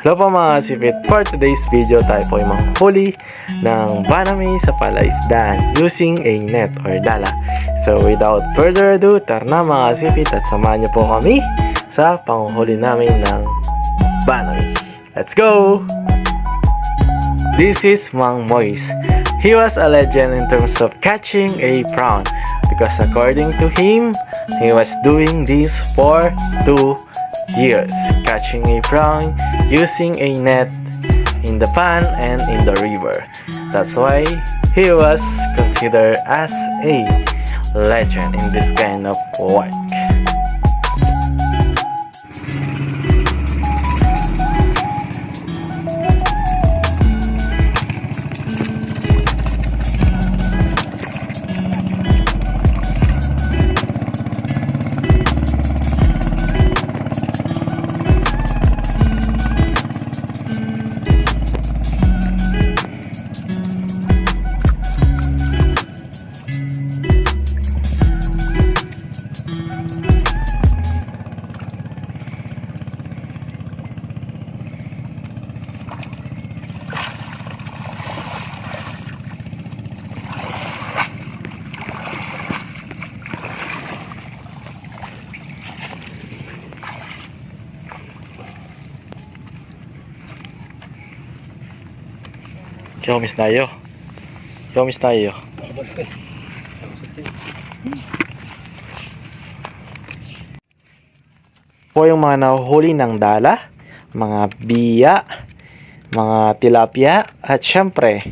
Hello po mga sipit, for today's video tayo po ay manghuli ng banami sa palaisdaan using a net or dala. So without further ado, tara na mga sipit at samahan niyo po kami sa panghuli namin ng banami. Let's go! This is Mang Moise. He was a legend in terms of catching a prawn because according to him, he was doing this for 2 years, catching a prawn using a net in the pond and in the river. That's why he was considered as a legend in this kind of work. Yomis tayo. Yomis tayo. Po yung mga nahuhuli ng dala, mga biya, mga tilapia, at syempre,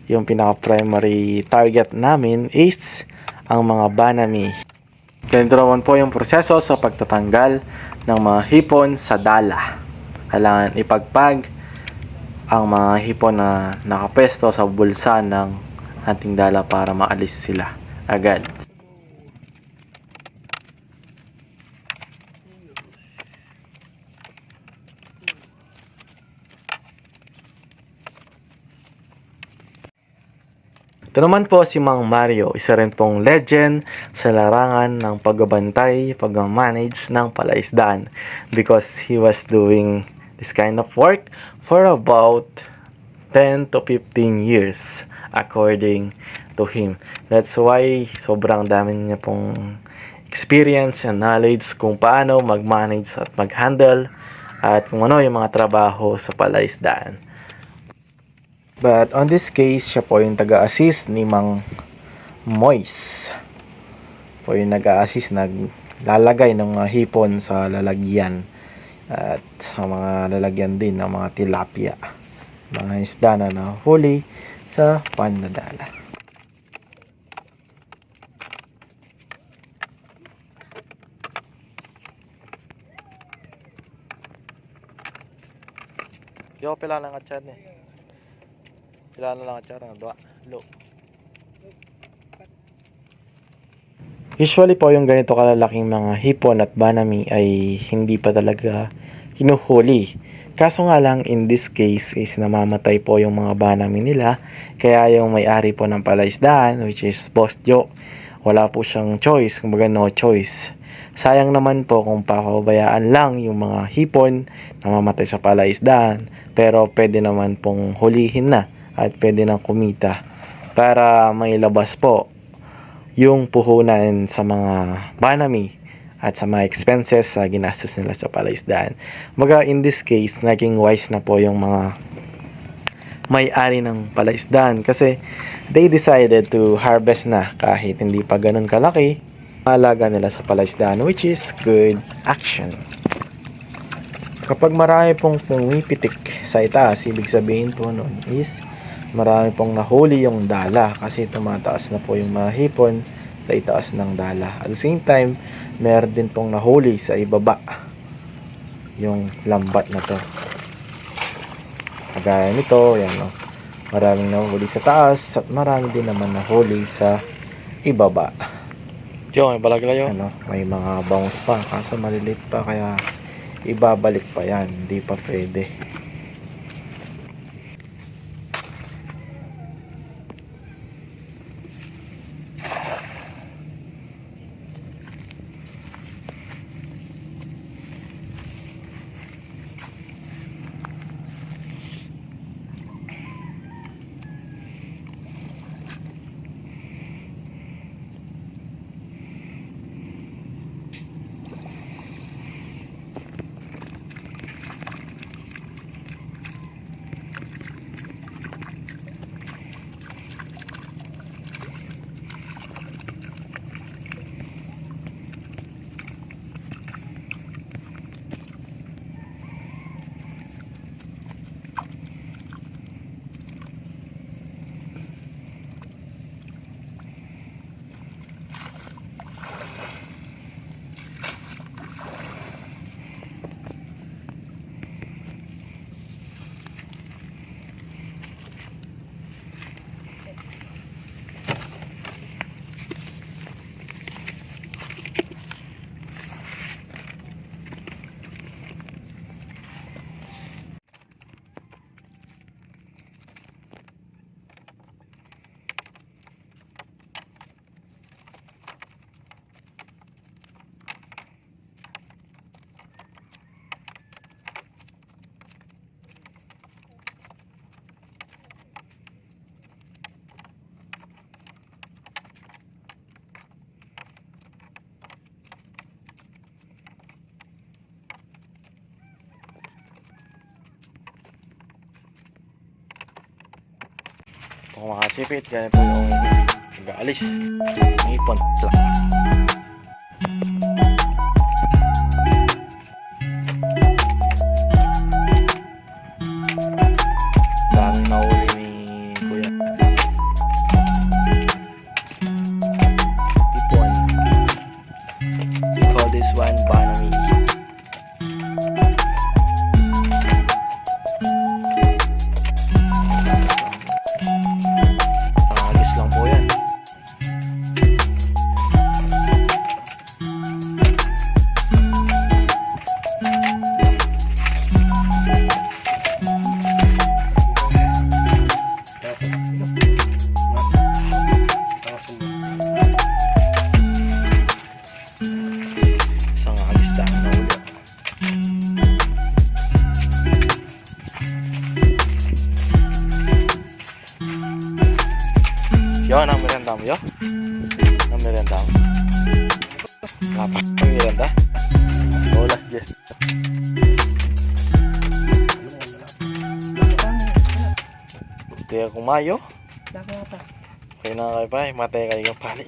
yung pinaka-primary target namin is ang mga banami. Ganito naman po yung proseso sa pagtatanggal ng mga hipon sa dala. Kailangan ipagpag ang mga hipon na nakapesto sa bulsa ng ating dala para maalis sila agad. Ito naman po si Mang Mario, isa rin pong legend sa larangan ng pagbabantay, pag-manage ng palaisdaan because he was doing this kind of work for about 10 to 15 years according to him. That's why sobrang dami niya pong experience and knowledge kung paano mag-manage at mag-handle at kung ano yung mga trabaho sa palaisdaan. But on this case, siya po yung taga-assist ni Mang Moise. Po yung nag-a-assist, naglalagay ng mga hipon sa lalagyan. At sa mga lalagyan din ng mga tilapia, mga isda na nahuli sa pandadala. Yo, pila lang katsar ni. Pila na lang katsar ng dua. Lo. Usually po yung ganito kalalaking mga hipon at banami ay hindi pa talaga hinuhuli. Kaso nga lang in this case is namamatay po yung mga banami nila. Kaya yung may-ari po ng palaisdaan which is Boss Joe, wala po siyang choice, kumbaga no choice. Sayang naman po kung papabayaan lang yung mga hipon na mamatay sa palaisdaan. Pero pwede naman pong hulihin na at pwede nang kumita para may labas po yung puhunan sa mga banami at sa mga expenses sa ginastos nila sa palaisdaan. Maga in this case, naging wise na po yung mga may-ari ng palaisdaan kasi they decided to harvest na kahit hindi pa ganun kalaki alaga nila sa palaisdaan, which is good action. Kapag marami pong pumipitik sa itaas, ibig sabihin po nun is marami pong nahuli yung dala kasi tumataas na po yung mga hipon sa itaas ng dala. At the same time, meron din pong nahuli sa ibaba yung lambat na to. Kagaya nito, yan no. Maraming nahuli sa taas at marami din naman nahuli sa ibaba. Yo, may balagla yun. Ano, may mga bangus pa kaso malilit pa kaya ibabalik pa yan. Hindi pa pwede. Kung mga sipit, ganito yung mag-aalis. Ngipon. Plak. Daming nahuli ni Kuya. Hipon. We call this one Banami. Agis lang po yan. Isang agis lang nahuli. Yo, ang merenda mo, yo? Ang merenda mo? Kapak ang merenda? Olas, Jess. Kaya kumayo? Kaya na kayo pa, matay kayo ng pali.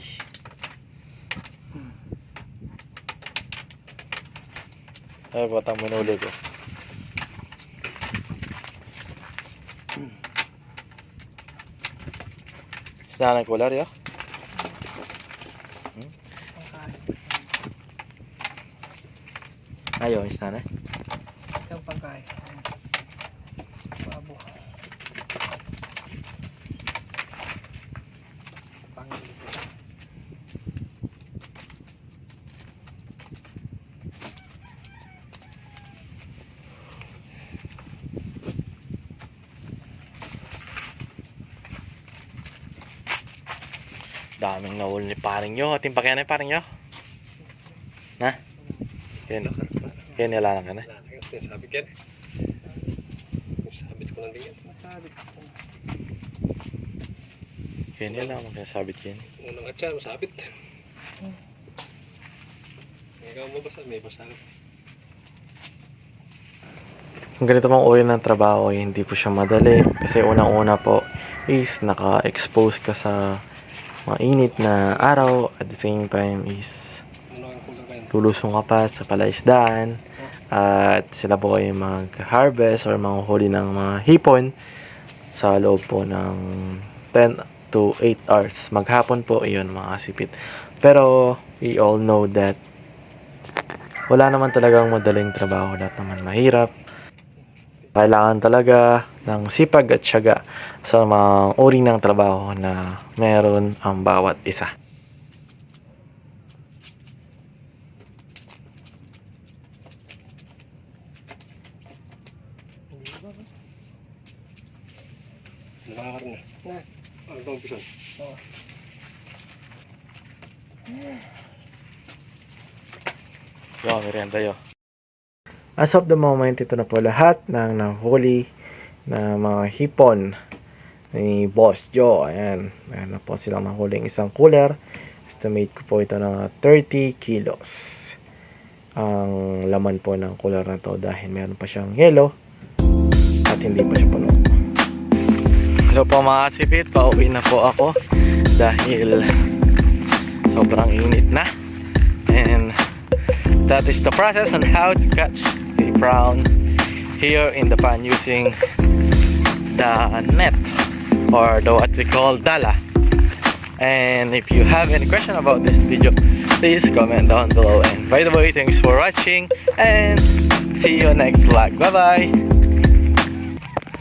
Ay, batang manuli ko. Sana kular, yo? Ayaw, sana. Isang pagkain. Babo. Daming nahuli ni paring yo. Ating pakyan na yung paring yo. Na? Yan. Yan nilalang ka na. Sabit yan. Sabit ko lang din yan. Masabit ko. Yan nilalang ka sabit yan. Unang atya, masabit. Ikaw mo basa, may basa. Ang ganito pong uri ng trabaho ay hindi po siya madali. Kasi unang-una po is naka-expose ka sa mga init na araw. At the same time is lulusong ka pa sa palaisdaan. At sila po ay mag-harvest or manguhuli ng mga hipon sa loob po ng 10 to 8 hours. Maghapon po, iyon mga kasipit. Pero we all know that wala naman talagang madaling trabaho. Lahat naman mahirap. Kailangan talaga ng sipag at tiyaga sa mga uri ng trabaho na meron ang bawat isa. Nakakaroon na. Ano itong pison? Yo, merienda yo. As of the moment, ito na po lahat ng nahuli na mga hipon ni Boss Joe. Ayan. Ayan na po silang nahuling isang cooler. Estimate ko po ito na 30 kilos. Ang laman po ng cooler na to dahil meron pa siyang yelo at hindi pa siya puno. Hello po mga kasipit. Pauwi na po ako dahil sobrang init na. And that is the process on how to catch the prawn here in the pond using the net or the what we call dala. And if you have any question about this video, please comment down below. And by the way, thanks for watching and see you next vlog. Bye bye.